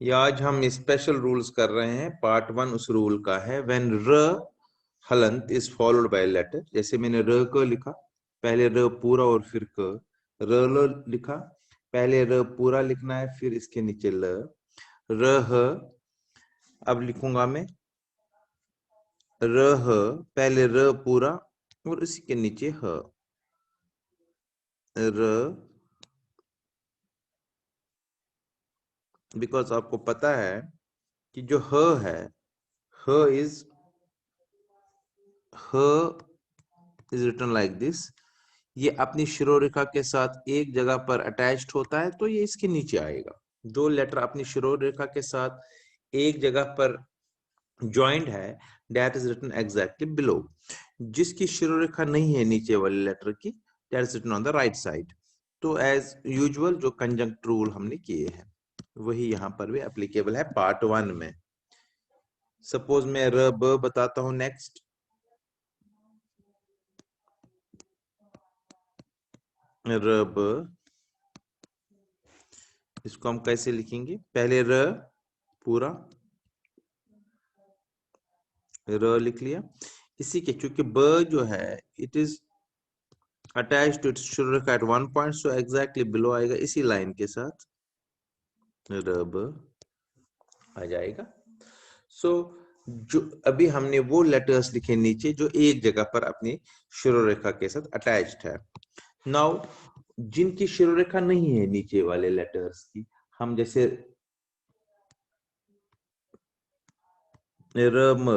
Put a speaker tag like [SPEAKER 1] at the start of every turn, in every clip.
[SPEAKER 1] ये आज हम स्पेशल रूल्स कर रहे हैं। पार्ट 1 उस रूल का है, व्हेन र हलंत इज फॉलोड बाय लेटर। जैसे मैंने र क लिखा, पहले र पूरा और फिर क। र ल लिखा, पहले र पूरा लिखना है फिर इसके नीचे ल। र ह, अब लिखूंगा मैं र ह, पहले र पूरा और इसी के नीचे ह। र, बिकॉज आपको पता है कि जो ह है, ह इज रिटन लाइक दिस। ये अपनी शिरोरेखा के साथ एक जगह पर अटैच्ड होता है तो ये इसके नीचे आएगा। दो लेटर अपनी शिरोरेखा के साथ एक जगह पर ज्वाइंट है, that is written exactly below. जिसकी शिरोरेखा नहीं है नीचे वाले लेटर की, that is written on the right side. तो एज यूजुअल जो कंजंक्ट रूल हमने किए हैं वही यहाँ पर भी एप्लीकेबल है पार्ट 1 में। सपोज मैं र ब बताता हूं नेक्स्ट। र ब, इसको हम कैसे लिखेंगे? पहले र पूरा, र लिख लिया। इसी के चूंकि ब जो है it is attached to its शिरोरेखा at one point, so exactly below आएगा इसी लाइन के साथ र ब आ जाएगा। सो जो अभी हमने वो लेटर्स लिखे नीचे जो एक जगह पर अपनी शिरोरेखा के साथ अटैच्ड है। नाउ जिनकी शिरोरेखा नहीं है नीचे वाले लेटर्स की, हम जैसे र म,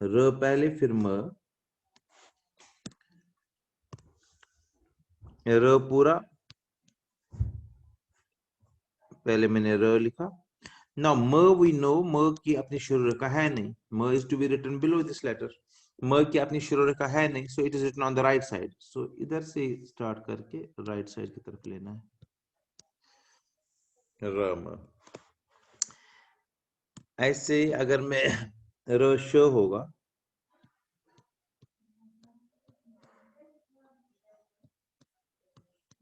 [SPEAKER 1] र पहले फिर म, र पूरा, पहले मैंने र लिखा। नाउ म वी नो, म की अपनी शिरोरेखा है नहीं, म is to be written below this letter. म की अपनी शिरोरेखा है नहीं, so it is written on the right side. So इधर से स्टार्ट करके राइट साइड की तरफ लेना है, र म। ऐसे अगर मैं र श होगा,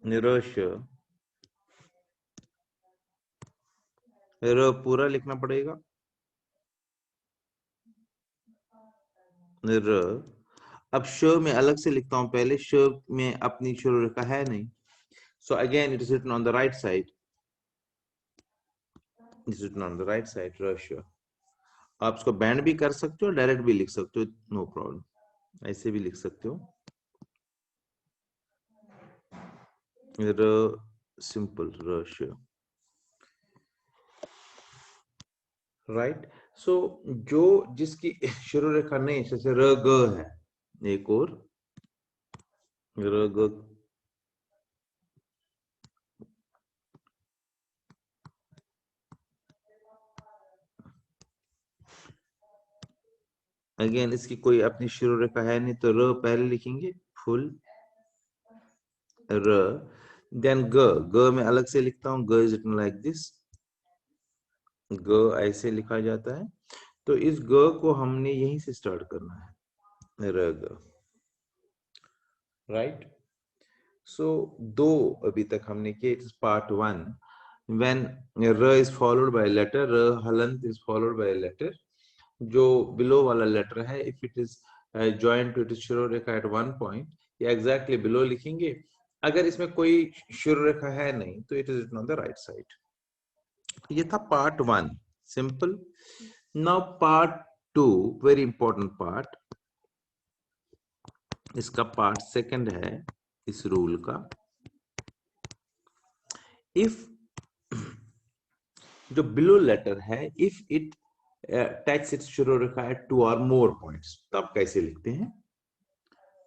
[SPEAKER 1] र श, र पूरा लिखना पड़ेगा, र। अब श में अलग से लिखता हूं, पहले श में अपनी शिरोरेखा है नहीं, so again it is written on the right side, it is written on the right side, र श। आप इसको बैंड भी कर सकते हो, डायरेक्ट भी लिख सकते हो, नो प्रॉब्लम। ऐसे भी लिख सकते हो, र सिंपल, र श, राइट। सो जो जिसकी शिरोरेखा नहीं, जैसे र ग है, एक और र ग, अगेन इसकी कोई अपनी शिरोरेखा है नहीं, तो र पहले लिखेंगे फुल, र, देन ग, ग में अलग से लिखता हूं, ग इज रिटन लाइक दिस, ग ऐसे लिखा जाता है। तो इस ग को हमने यहीं से स्टार्ट करना है, र ग, राइट। सो दो अभी तक हमने किए, इट इज पार्ट 1। व्हेन र इज फॉलोड बाय लेटर, र हलंत इज फॉलोड बाय लेटर, जो बिलो वाला लेटर है, if it is joint to it शिरोरेखा एट वन पॉइंट, ये एग्जैक्टली बिलो लिखेंगे। अगर इसमें कोई शिरोरेखा है नहीं तो it is written on the right side. ये था part 1, simple. Now part 2, very important part. इसका पार्ट 2 है इस रूल का। इफ जो बिलो लेटर है, इफ इट टच इट्स शिरोरेखा एट 2 or more पॉइंट्स, तब कैसे लिखते हैं?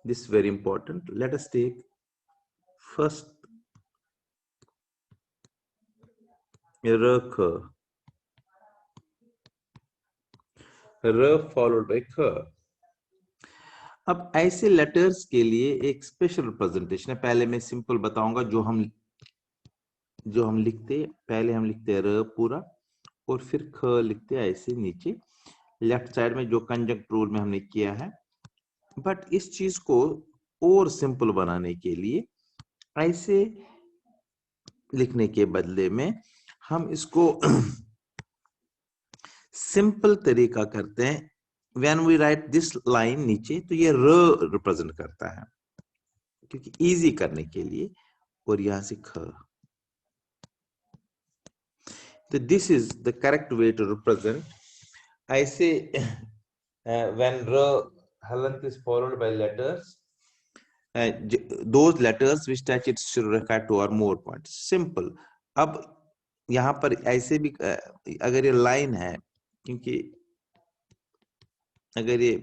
[SPEAKER 1] This very important. Let us take first र ख, र फॉलोड बाय ख। अब ऐसे लेटर्स के लिए एक स्पेशल रिप्रेजेंटेशन है। पहले मैं सिंपल बताऊंगा जो हम लिखते, पहले हम लिखते हैं र पूरा और फिर ख लिखते हैं ऐसे नीचे लेफ्ट साइड में, जो कंजंक्ट रूल में हमने किया है। बट इस चीज को और सिंपल बनाने के लिए ऐसे लिखने के बदले में हम इसको सिंपल तरीका करते हैं। When we write this line नीचे, तो ये र रिप्रेजेंट करता है, क्योंकि इजी करने के लिए, और यहां से ख। तो this is the correct way to represent. ऐसे when r halant is followed by letters, those letters which touch its शिरोरेखा 2 or more points, simple। अब यहाँ पर ऐसे भी अगर ये लाइन है, क्योंकि अगर ये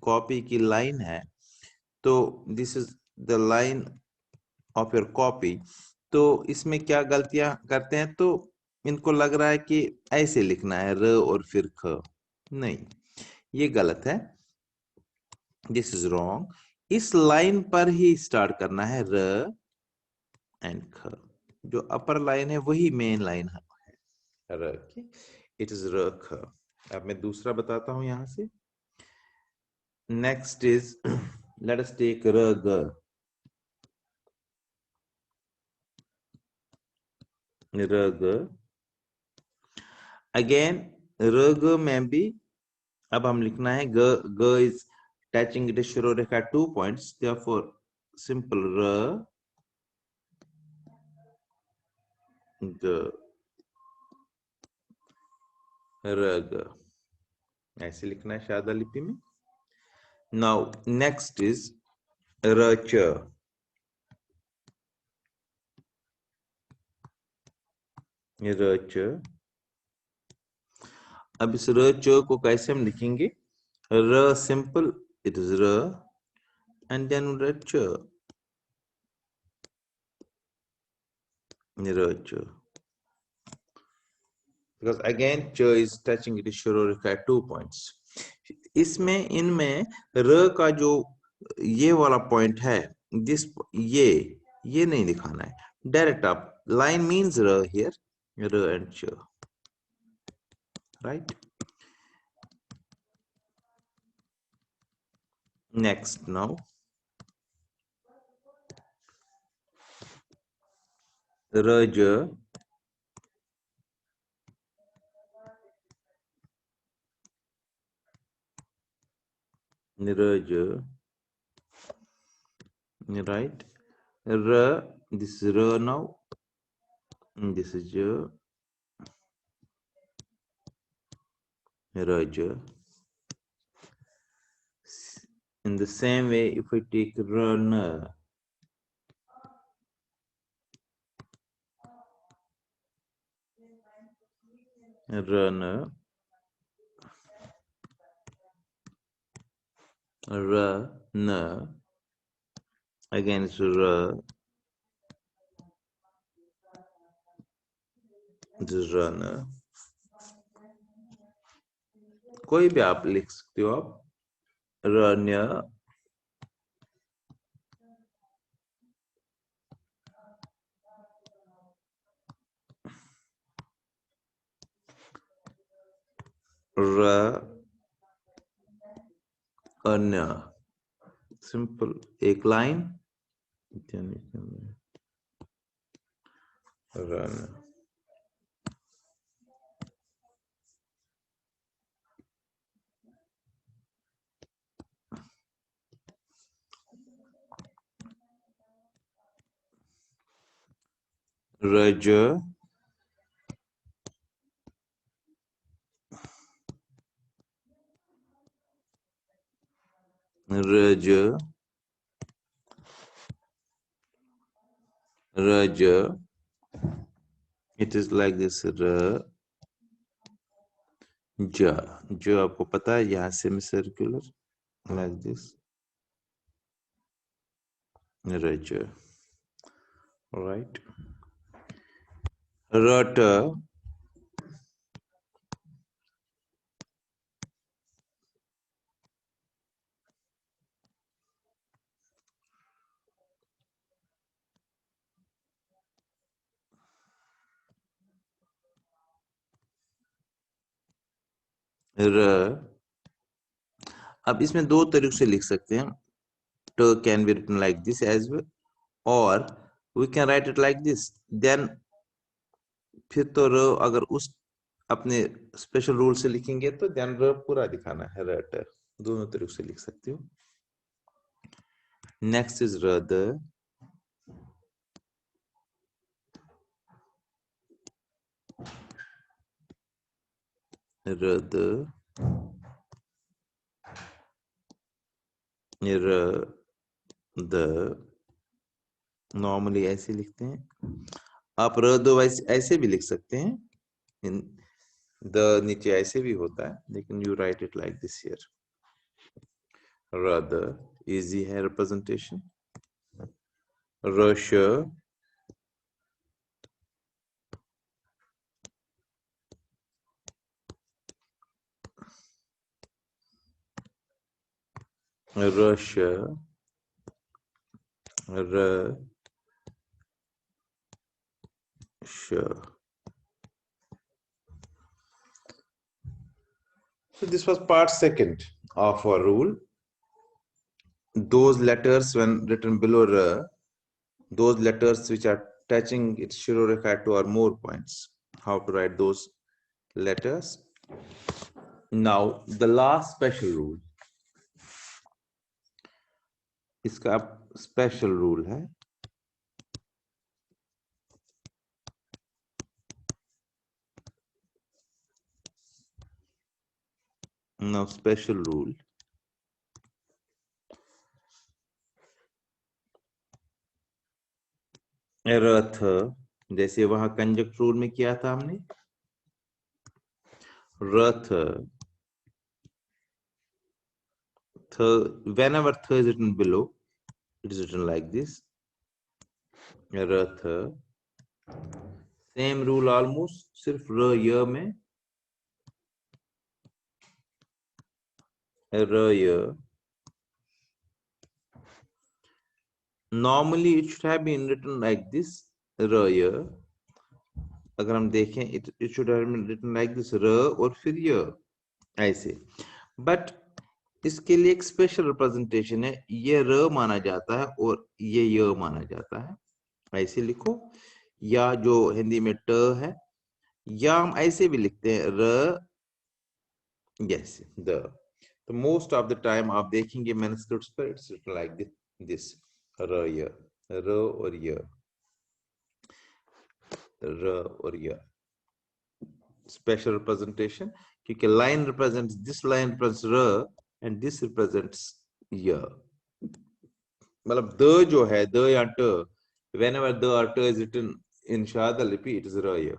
[SPEAKER 1] कॉपी की लाइन है, तो this is the line of your copy, तो इसमें क्या गलतियां करते हैं, तो इनको लग रहा है कि ऐसे लिखना है र और फिर ख। नहीं, ये गलत है, दिस इज रॉन्ग। इस लाइन पर ही स्टार्ट करना है, र एंड ख। जो अपर लाइन है वही मेन लाइन है, र की। इट इज र ख। अब मैं दूसरा बताता हूं यहां से। Next is let us take र ग। र ग अगेन, र ग में भी अब हम लिखना है ग। ग इज टचिंग इट शिरोरेखा 2 points, therefore simple र ग, र ग, ऐसे लिखना है शादा लिपि में। नाउ नेक्स्ट इज र च। र च, अब इस र च को कैसे हम लिखेंगे? र सिंपल, इट इज र एंड देन र च, र च, because again च is touching it शिरोरेखा 2 points। इसमें इनमें र का जो ये वाला पॉइंट है, दिस ये नहीं दिखाना है, डायरेक्ट आप लाइन मीन्स र हियर, र एंड च, राइट। नेक्स्ट नाउ र ज, र ज, right, r, this is r now, this is j, r j। In the same way, if we take run, run, run, again it's r, this run, कोई भी आप लिख सकते हो आप, run, अन्य, सिंपल एक लाइन, रन, रज, रज, रज, it is like this, र ज, जो आपको पता है यहां से में सर्कुलर like this, रज, right, रट, र। अब इसमें दो तरीके से लिख सकते हैं, ट can be written like this as well, और we can write it like this. Then फिर तो र अगर उस अपने स्पेशल रूल से लिखेंगे तो देन र पूरा दिखाना है, रट दोनों तरीके से लिख सकते हो। नेक्स्ट इज रद, रद, र, द, नॉर्मली ऐसे लिखते हैं। आप र दो ऐसे भी लिख सकते हैं, द नीचे ऐसे भी होता है, लेकिन you right it like this here. रद इजी है रिप्रेजेंटेशन। रश, रश, र, श। So this was part second of our rule. Those letters when written below ra, those letters which are touching its shirorekha to are more points. How to write those letters? Now the last special rule. इसका special rule है। Now special rule. रथ, जैसे वहां कंजक्ट rule में किया था हमने, रथ, th, whenever th is written below, it is written like this, Rath. Same rule almost, सिर्फ र य में र य। Normally it should have been written like this, र य। अगर हम देखें it should have been written like this, र और फिर य ऐसे। बट इसके लिए एक स्पेशल रिप्रेजेंटेशन है, ये र माना जाता है और ये य माना जाता है। ऐसे लिखो, या जो हिंदी में ट है, या हम ऐसे भी लिखते हैं र, यस द। तो मोस्ट ऑफ द टाइम आप देखेंगे मैन्युस्क्रिप्ट्स पर इट्स रिटन लाइक दिस, र य, र और य, र और य। स्पेशल रिप्रेजेंटेशन, क्योंकि line represents, this line represents र एंड दिस रिप्रेजेंट्स य। मतलब द जो है, द या ट, whenever द or ट is written in शाद लिपि, it is र य।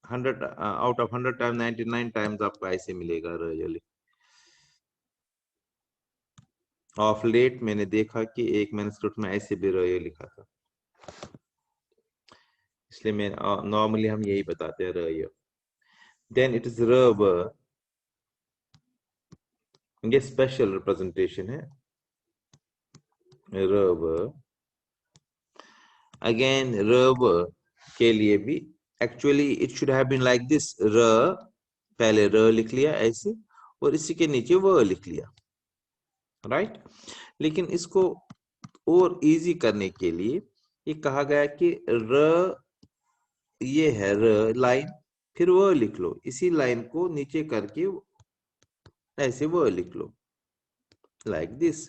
[SPEAKER 1] 100 out of 100 times 99 times आपको ऐसे मिलेगा र य। ऑफ लेट मैंने देखा कि एक मैन्युस्क्रिप्ट में ऐसे भी र य लिखा था, इसलिए मैं नॉर्मली हम यही बताते हैं र य। देन इट इज र व, ये स्पेशल रिप्रेजेंटेशन है, र व। अगेन र व के लिए भी actually it should have been like this, र पहले र लिख लिया ऐसे और इसी के नीचे व लिख लिया, राइट। लेकिन इसको और इजी करने के लिए ये कहा गया कि र, ये है र लाइन, फिर व लिख लो, इसी लाइन को नीचे करके ऐसे व लिख लो लाइक दिस।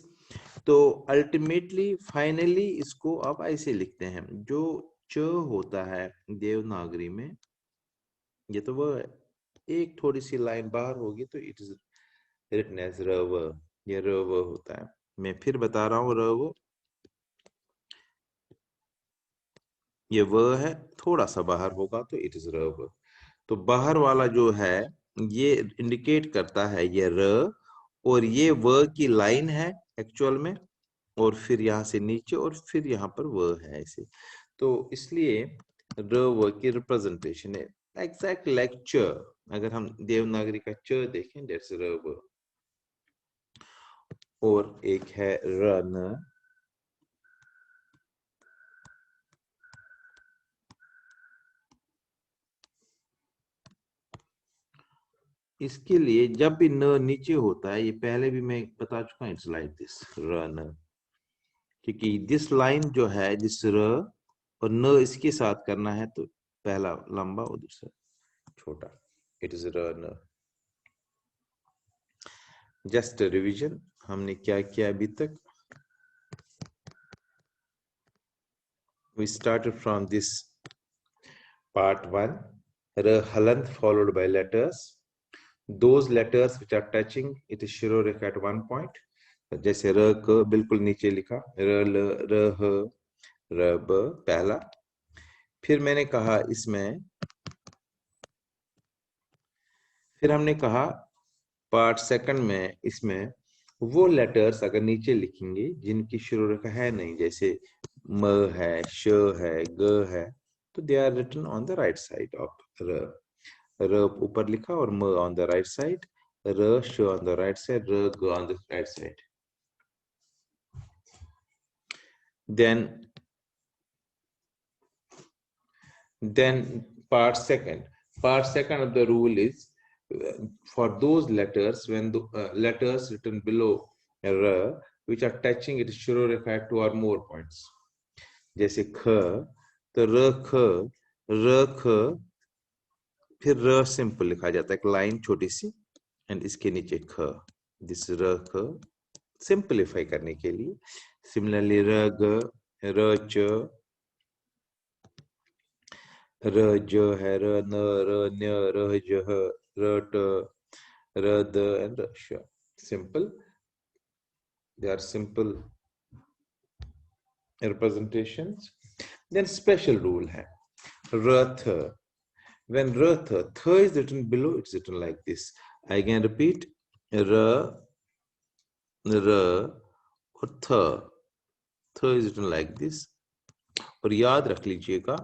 [SPEAKER 1] तो अल्टीमेटली फाइनली इसको आप ऐसे लिखते हैं, जो च होता है देवनागरी में, ये तो वो एक थोड़ी सी लाइन बाहर होगी तो इट इज रिटन एज र व, ये र व होता है। मैं फिर बता रहा हूँ, र व, ये व है, थोड़ा सा बाहर होगा तो इट इज र व। तो बाहर वाला जो है ये इंडिकेट करता है ये र, और ये व की लाइन है एक्चुअल में, और फिर यहाँ से नीचे और फिर यहाँ पर व है ऐसे। तो इसलिए र व की रिप्रेजेंटेशन है एग्जैक्ट लाइक च। अगर हम देवनागरी का च देखें, दैट्स र व। और एक है रन, इसके लिए जब भी न नीचे होता है, ये पहले भी मैं बता चुका हूं, इट्स लाइक दिस रन, क्योंकि दिस लाइन जो है जिस र और न इसके साथ करना है तो पहला लंबा और दूसरा छोटा, इट इज र न। जस्ट रिवीजन, हमने क्या किया अभी तक। We started from this part 1, raw हलंत followed by letters. Those letters which are touching, it is शिरोरेखा at one point. जैसे र क बिल्कुल नीचे लिखा, र ल र ह र ब पहला। फिर मैंने कहा इसमें, फिर हमने कहा पार्ट सेकंड में इसमें वो लेटर्स अगर नीचे लिखेंगे जिनकी शिरोरेखा है नहीं, जैसे म है, श है, ग है, तो they are written on the right side of र। र ऊपर लिखा और म ऑन द राइट साइड, र श ऑन द राइट साइड, र ग on the right side. Then part second of the rule is for those letters, when the letters written below r which are touching it शिरोरेखा at two or more points, जैसे ख तो र ख फिर र simple लिखा जाता है, एक लाइन छोटी सी एंड इसके नीचे ख, दिस र ख सिंपलीफाई करने के लिए। सिमिलरली र ग, र च, र ज है, र न, र न्य, र ज, र ट, र द एंड र श। Simple. They are simple representations. Then special rule है रथ। When Rath, th is written below, it's written like this. I again repeat, r और th is written like this. और याद रख लीजिएगा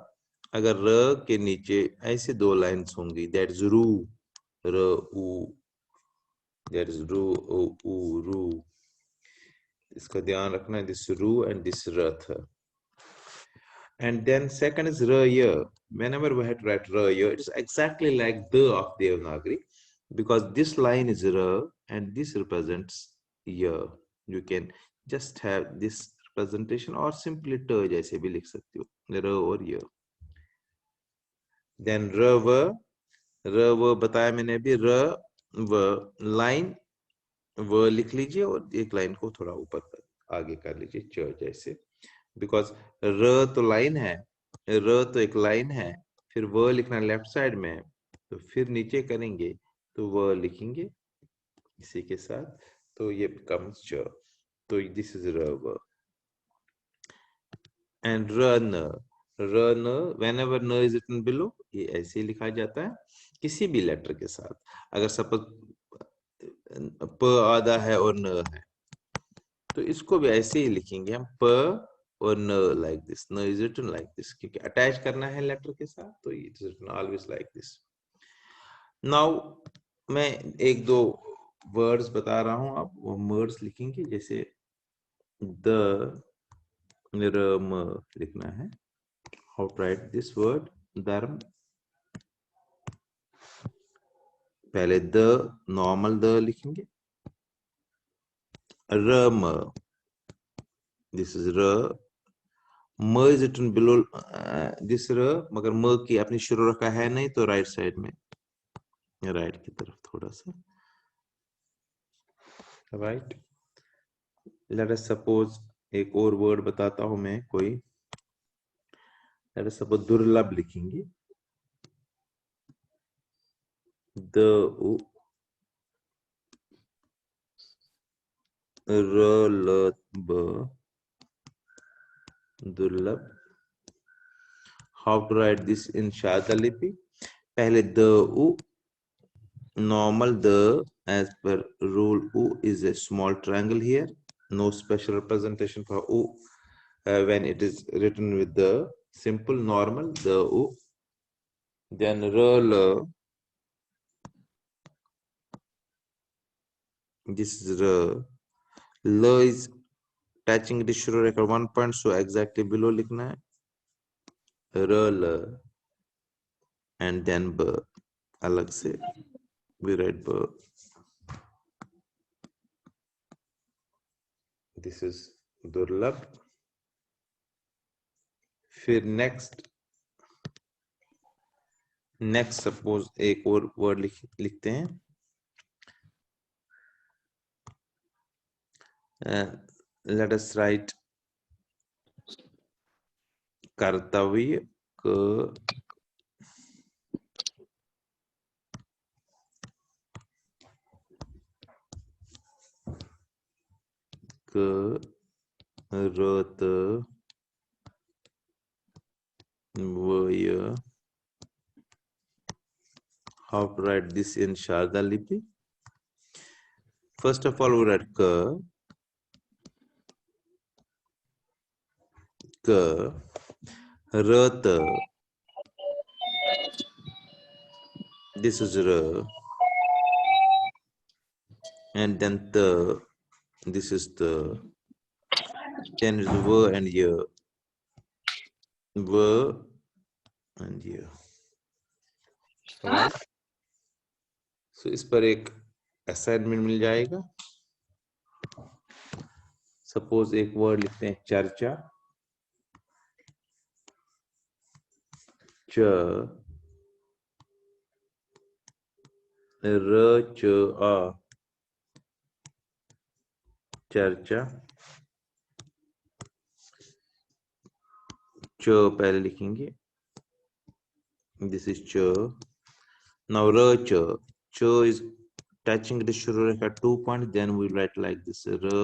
[SPEAKER 1] अगर र के नीचे ऐसे दो लाइन्स होंगी, दैट इज रू, र उ, दैट इज रू उ रू, इसका ध्यान रखना है, दिस रू and this Rath. And then second is र य। Whenever we have to write र य, it is exactly like the of Devanagari, because this line is r and this represents य। You can just have this representation or simply t जैसे भी लिख सकते हो, र और य। Then र व बताया मैंने अभी, र व लाइन व लिख लीजिए और एक लाइन को थोड़ा ऊपर आगे कर लीजिए, च जैसे, बिकॉज र तो लाइन है, र तो एक लाइन है, फिर व लिखना लेफ्ट साइड में, तो फिर नीचे करेंगे तो व लिखेंगे इसी के साथ, तो ये becomes च। तो दिस इज र व। एंड रन, whenever न is written below, ये ऐसे ही लिखा जाता है किसी भी लेटर के साथ। अगर सपोज प आधा है और न है तो इसको भी ऐसे ही लिखेंगे हम, प और न, लाइक दिस, न इज रिटन लाइक दिस, क्योंकि अटैच करना है लेटर के साथ, तो it is written always like this. Now मैं एक दो वर्ड्स बता रहा हूं, आप वो वर्ड्स लिखेंगे, जैसे द रम लिखना है। How to write this word धर्म, पहले द नॉर्मल द लिखेंगे, रम, दिस इज र, म इज रिटन बिलो दिस र, मगर म की अपनी शुरू रखा है नहीं, तो राइट साइड में, राइट की तरफ थोड़ा सा, राइट। लेट अस सपोज एक और वर्ड बताता हूं मैं कोई, लेट अस सपोज दुर्लभ लिखेंगे, द उ र ल ब, दुर्लभ। How to write this in Sharada लिपि, पहले द उ, normal the, as per rule u is a small triangle here, no special representation for u when it is written with the simple normal the u. Then r, this is r, l is touching the shirorekha one point, so exactly below लिखना है r l, and then b, अलग से we write b. This is Durlabh. फिर next suppose एक और word लिखते हैं, let us right कर्तव्य कर्तव्य. How to write this in Sharda Lipi? First of all, we write ka, rat. This is ra, and then the. This is the. Then is va and ya. Va and ya. Right? So इस पर एक assignment मिल जाएगा. Suppose एक word लिखते हैं चर्चा. च र च आ, चर्चा. च पहले लिखेंगे. This is ch. Now ra ch. Ch is touching the shuru rekha 2 point. Then we write like this. Ra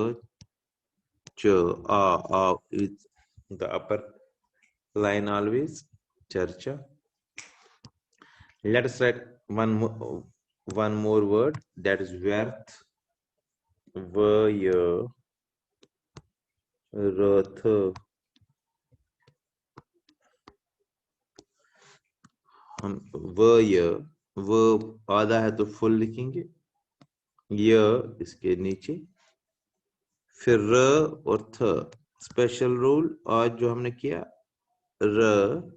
[SPEAKER 1] ch a is the upper line always. Charcha. Let us write one more word, that is vyarth. Vaya rath. हम व आधा है तो full लिखेंगे. य इसके नीचे. फिर र और थ. स्पेशल रूल आज जो हमने किया, र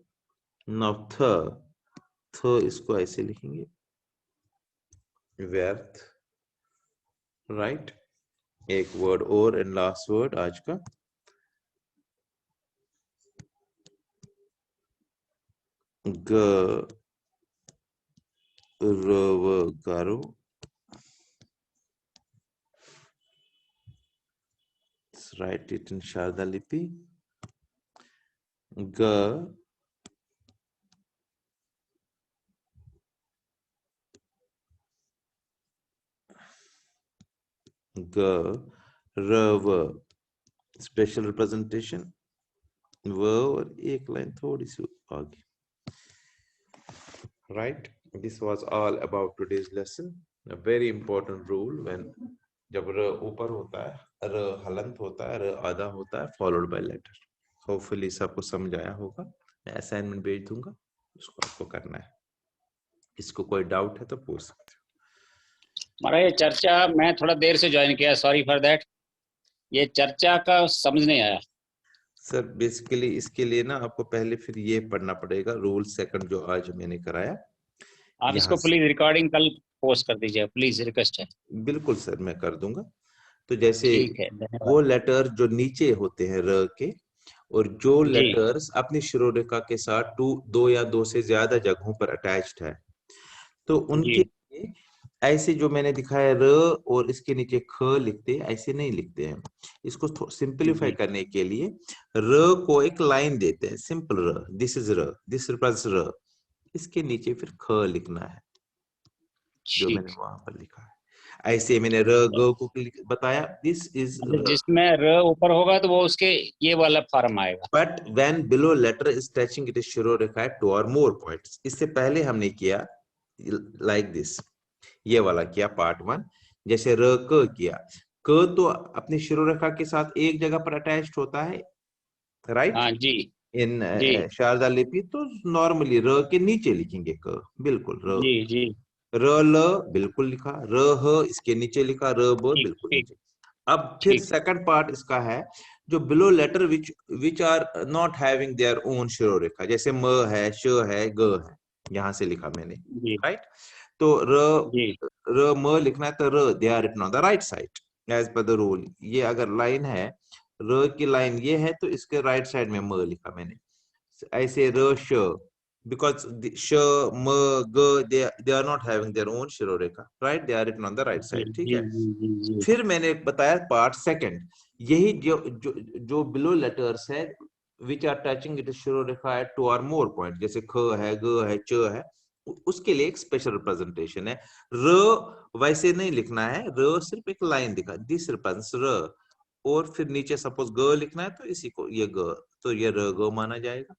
[SPEAKER 1] नौ थ इसको ऐसे लिखेंगे, व्यर्थ. राइट. एक वर्ड और एंड लास्ट वर्ड आज का. ग रव गारो. Write it in Sharda Lipi. G रव स्पेशल रिप्रेजेंटेशन. व और एक लाइन थोड़ी सी आगे. Right. This was all about today's lesson. A very important rule when जब र ऊपर होता है, र हलंत होता है, र आधा होता है, फॉलोड बाय लेटर. होपफुली सबको समझ आया होगा. मैं असाइनमेंट भेज दूंगा, उसको आपको करना है. इसको कोई डाउट है तो पूछ सकते हो.
[SPEAKER 2] हमारा ये चर्चा मैं थोड़ा देर से ज्वाइन किया, सॉरी फॉर दैट. ये चर्चा का समझ नहीं आया
[SPEAKER 1] सर. बेसिकली इसके लिए ना आपको पहले फिर ये पढ़ना पड़ेगा रूल सेकंड जो आज मैंने कराया.
[SPEAKER 2] आप इसको प्लीज रिकॉर्डिंग कल पोस्ट कर दीजिए, प्लीज, रिक्वेस्ट है.
[SPEAKER 1] बिल्कुल सर, मैं कर दूंगा. तो जैसे
[SPEAKER 2] ठीक है,
[SPEAKER 1] वो लेटर जो नीचे होते हैं र के, और जो लेटर्स अपनी शिरोरेखा के साथ दो या दो से ज्यादा जगहों पर अटैच्ड है, तो उनके ऐसे जो मैंने दिखाया र और इसके नीचे ख लिखते, ऐसे नहीं लिखते हैं. इसको सिंपलीफाई करने के लिए र को एक लाइन देते हैं, सिंपल र. दिस इज र, दिस रिप्रेजेंट्स र. इसके नीचे फिर ख लिखना है जो मैंने वहां पर लिखा है. ऐसे मैंने र ग को बताया. दिस इज
[SPEAKER 2] जिसमें र ऊपर होगा तो वो उसके ये वाला फॉर्म आएगा.
[SPEAKER 1] But when below letter is touching it is शिरोरेखा एट 2 और मोर पॉइंट्स. इससे पहले हमने किया लाइक दिस, ये वाला किया पार्ट 1. जैसे र क किया, क तो अपनी शिरोरेखा के साथ एक जगह पर अटैच्ड होता है. राइट.
[SPEAKER 2] हाँ जी.
[SPEAKER 1] इन शारदा लिपि तो नॉर्मली र के नीचे लिखेंगे क. बिल्कुल र.
[SPEAKER 2] जी जी.
[SPEAKER 1] र ल बिल्कुल लिखा, र ह इसके नीचे लिखा, र ब बिल्कुल नीचे. अब फिर सेकंड पार्ट इसका है जो below letter which are not having their own शिरोरेखा. जैसे म है, श है, ग है, यहां से लिखा मैंने. राइट. तो र म लिखना है तो र they are written on the right side as per the rule. ये अगर लाइन है, र की लाइन ये है तो इसके राइट साइड में म लिखा मैंने. ऐसे र श, because the sh, m, g, they are not having their own शिरोरेखा, right? They are written on the right side. ठीक है।
[SPEAKER 2] जी।
[SPEAKER 1] फिर मैंने बताया पार्ट सेकंड, यही जो बिलो लेटर्स है which are touching it शिरोरेखा at 2 or more point, जैसे ख है, ग है, च है, उसके लिए एक स्पेशल रिप्रेजेंटेशन है। र वैसे नहीं लिखना है, र सिर्फ एक लाइन दिखा, दिस रिप्रेजेंट्स र, और फिर नीचे सपोज ग लिखना है तो इसी को ये ग, तो ये र ग माना जाएगा।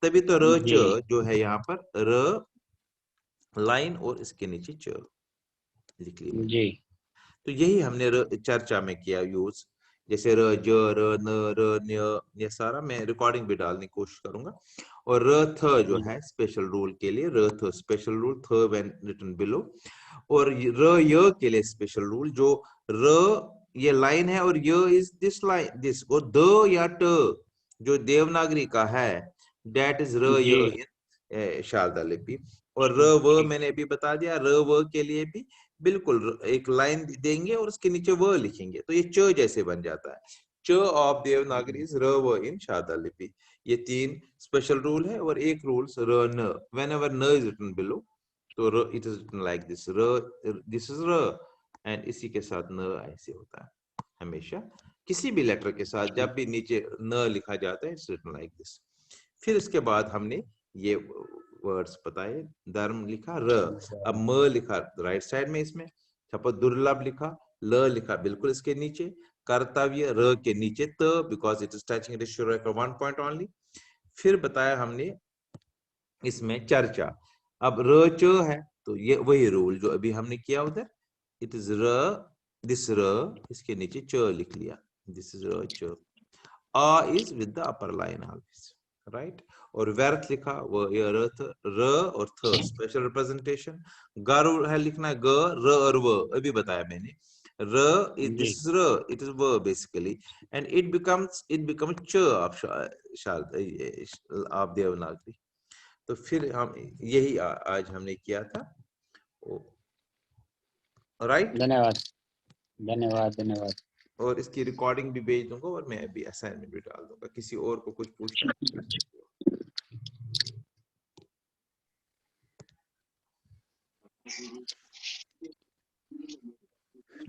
[SPEAKER 1] तभी तो र च जो है यहाँ पर र लाइन और इसके नीचे च लिख ली मैंने।
[SPEAKER 2] जी
[SPEAKER 1] तो यही हमने चर्चा में किया यूज, जैसे र ज र न र न्य, ये सारा मैं रिकॉर्डिंग भी डालने की कोशिश करूंगा। और र थ जो है स्पेशल रूल के लिए, र थ स्पेशल रूल, थ व्हेन रिटन बिलो। और र य के लिए स्पेशल रूल, जो र ये लाइन है और य इज दिस लाइन, दिस, और द या ट जो देवनागरी का है दैट इज र य इन शारदा लिपि। और र व मैंने अभी बता दिया, र व के लिए भी बिल्कुल एक लाइन देंगे और उसके नीचे व लिखेंगे तो ये च जैसे बन जाता है। च ऑफ देवनागरी इज र व इन शारदा लिपि। ये 3 स्पेशल रूल है और एक रूल्स र न, व्हेनेवर न इज रिटन बिलो तो र it is written like this, र दिस इज र, एंड इसी के साथ न ऐसे होता है हमेशा, किसी भी लेटर के साथ जब भी नीचे न लिखा जाता है इट्स रिटन लाइक दिस। फिर इसके बाद हमने ये वर्ड्स बताए, धर्म लिखा र, अब म लिखा राइट साइड में, इसमें सपोज दुर्लभ लिखा, ल लिखा बिल्कुल इसके नीचे, कर्तव्य र के नीचे त, because it is touching it one point only. फिर बताया हमने इसमें चर्चा, अब र च है तो ये वही रूल जो अभी हमने किया उधर, इट इज र, दिस र, इसके नीचे च लिख लिया, दिस इज र च। आ is with the upper line always, right. और व्यर्थ लिखा वो ये रथ, र और थ स्पेशल रिप्रेजेंटेशन। गारू है लिखना ग, र और व, अभी बताया मैंने। र दिस इज र, इट इज व बेसिकली, एंड इट बिकम्स च ऑफ ऑफ देवनागरी। तो फिर हम यही आज हमने किया था, राइट।
[SPEAKER 2] धन्यवाद धन्यवाद धन्यवाद।
[SPEAKER 1] और इसकी रिकॉर्डिंग भी भेज दूंगा और मैं अभी असाइनमेंट भी डाल दूंगा। किसी और को कुछ पूछना है?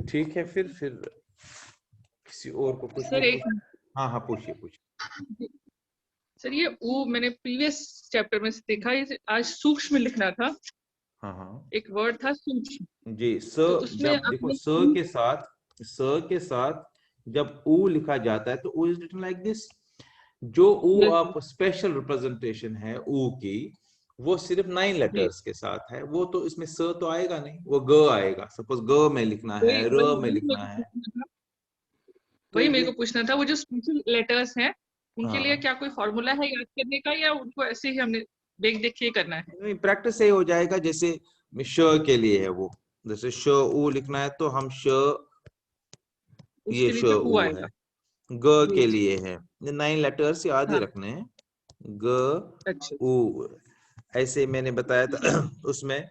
[SPEAKER 1] ठीक है, फिर किसी और को कुछ
[SPEAKER 3] सर एक,
[SPEAKER 1] हाँ हाँ पूछिए पूछिए।
[SPEAKER 3] सर ये वो मैंने प्रीवियस चैप्टर में से देखा, ये आज सूक्ष्म लिखना था।
[SPEAKER 1] हाँ हाँ
[SPEAKER 3] एक वर्ड था सूक्ष्म
[SPEAKER 1] जी। स
[SPEAKER 3] तो उसमें
[SPEAKER 1] जब देखो स के साथ जब ऊ लिखा जाता है तो ऊ इज रिटन लाइक दिस। जो ऊ आप स्पेशल रिप्रेजेंटेशन है ऊ की, वो सिर्फ 9 लेटर्स के साथ है, वो तो इसमें स तो आएगा नहीं, वो ग आएगा। सपोज ग में लिखना है, र में लिखना है, तो
[SPEAKER 3] वही मेरे को पूछना था, वो जो स्पेशल लेटर्स हैं उनके लिए
[SPEAKER 1] हाँ
[SPEAKER 3] क्या कोई फॉर्मूला है याद करने का, या उनको ऐसे ही हमने देख के करना है?
[SPEAKER 1] नहीं, प्रैक्टिस से हो जाएगा। जैसे श के लिए है वो, जैसे श ऊ लिखना है तो हम श, ये
[SPEAKER 3] उसके
[SPEAKER 1] श
[SPEAKER 3] नीचे
[SPEAKER 1] ऊ
[SPEAKER 3] हुआ
[SPEAKER 1] है।
[SPEAKER 3] है।
[SPEAKER 1] ग के लिए है, 9 लेटर्स याद ही
[SPEAKER 3] हाँ
[SPEAKER 1] रखने हैं, ग
[SPEAKER 3] अच्छा
[SPEAKER 1] ऊ। ऐसे मैंने बताया था उसमें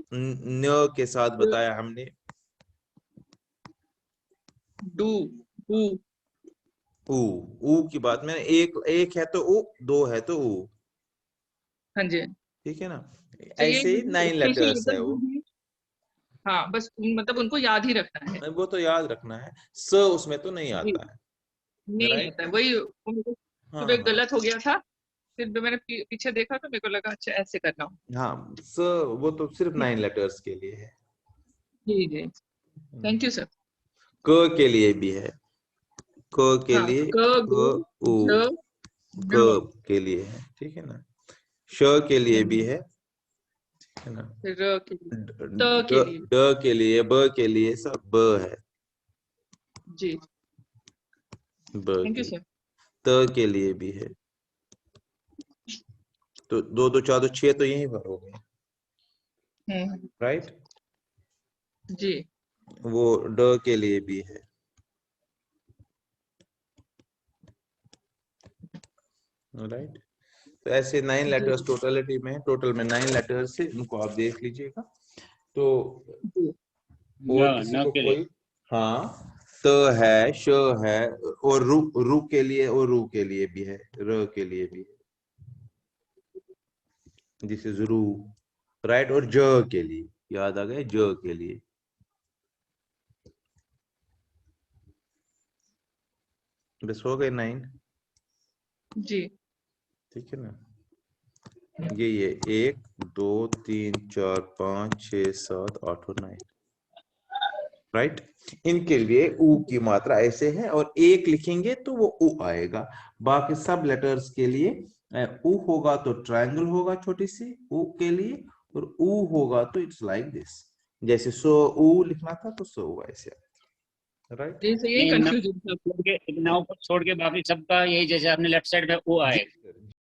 [SPEAKER 1] न के साथ बताया हमने,
[SPEAKER 3] डू ऊ,
[SPEAKER 1] ऊ की बात में एक है तो ऊ, 2 है तो ऊ,
[SPEAKER 3] हाँ जी।
[SPEAKER 1] ठीक है ना।
[SPEAKER 3] तो ये
[SPEAKER 1] ऐसे ही 9
[SPEAKER 3] स्पेशल
[SPEAKER 1] लेटर्स है
[SPEAKER 3] लेटर
[SPEAKER 1] वो,
[SPEAKER 3] हाँ बस मतलब उनको याद ही रखना है।
[SPEAKER 1] वो तो याद रखना है। स उसमें तो नहीं
[SPEAKER 3] जी
[SPEAKER 1] आता है,
[SPEAKER 3] नहीं
[SPEAKER 1] राइट।
[SPEAKER 3] आता है, वही उनको
[SPEAKER 1] हाँ
[SPEAKER 3] सुबह
[SPEAKER 1] हाँ
[SPEAKER 3] गलत हो गया था, फिर भी मैंने पीछे देखा तो मेरे को लगा अच्छा ऐसे करना हो।
[SPEAKER 1] हाँ, स वो तो सिर्फ 9 लेटर्स के लिए है।
[SPEAKER 3] जी जी थैंक यू सर।
[SPEAKER 1] क के लिए भी है, क के
[SPEAKER 3] हाँ
[SPEAKER 1] लिए,
[SPEAKER 3] क ग
[SPEAKER 1] क ऊ,
[SPEAKER 3] ज न,
[SPEAKER 1] क के लिए है, ठीक है ना। श के लिए भी है, ठीक है ना।
[SPEAKER 3] फिर र के लिए, त के लिए।
[SPEAKER 1] ड के लिए, ब के लिए, सब ब है,
[SPEAKER 3] जी
[SPEAKER 1] ब
[SPEAKER 3] थैंक
[SPEAKER 1] के
[SPEAKER 3] यू
[SPEAKER 1] लिए।
[SPEAKER 3] सर।
[SPEAKER 1] त के लिए भी है, तो 2 2 4 2 6 तो यहीं पर हो गए, राइट।
[SPEAKER 3] जी
[SPEAKER 1] वो ड के लिए भी है, राइट। तो ऐसे 9 लेटर्स टोटलिटी में, टोटल में 9 लेटर्स है, उनको आप देख लीजिएगा। तो और किसी
[SPEAKER 2] न
[SPEAKER 1] को
[SPEAKER 2] के लिए
[SPEAKER 1] कोई, हाँ, त है, श है, और रू के लिए और रू के लिए भी है, र के लिए भी है, दिस इज रू, राइट। और ज के लिए याद आ गया, ज के लिए। बस हो गए 9,
[SPEAKER 3] जी।
[SPEAKER 1] ठीक है ना। ये 1 2 3 4 5 6 7 8 और 9, राइट। इनके लिए ऊ की मात्रा ऐसे है, और एक लिखेंगे तो वो ऊ आएगा। बाकी सब लेटर्स के लिए ऊ होगा तो ट्रायंगल होगा छोटी सी ऊ के लिए, और ऊ होगा तो इट्स लाइक दिस, जैसे सो ऊ लिखना था तो सो ऊ ऐसे, राइट।
[SPEAKER 3] जी, तो यही
[SPEAKER 2] इन
[SPEAKER 3] कंफ्यूजन था।
[SPEAKER 2] नाउ को छोड़ के बाकी सबका यही, जैसे आपने लेफ्ट साइड में ओ आएगा।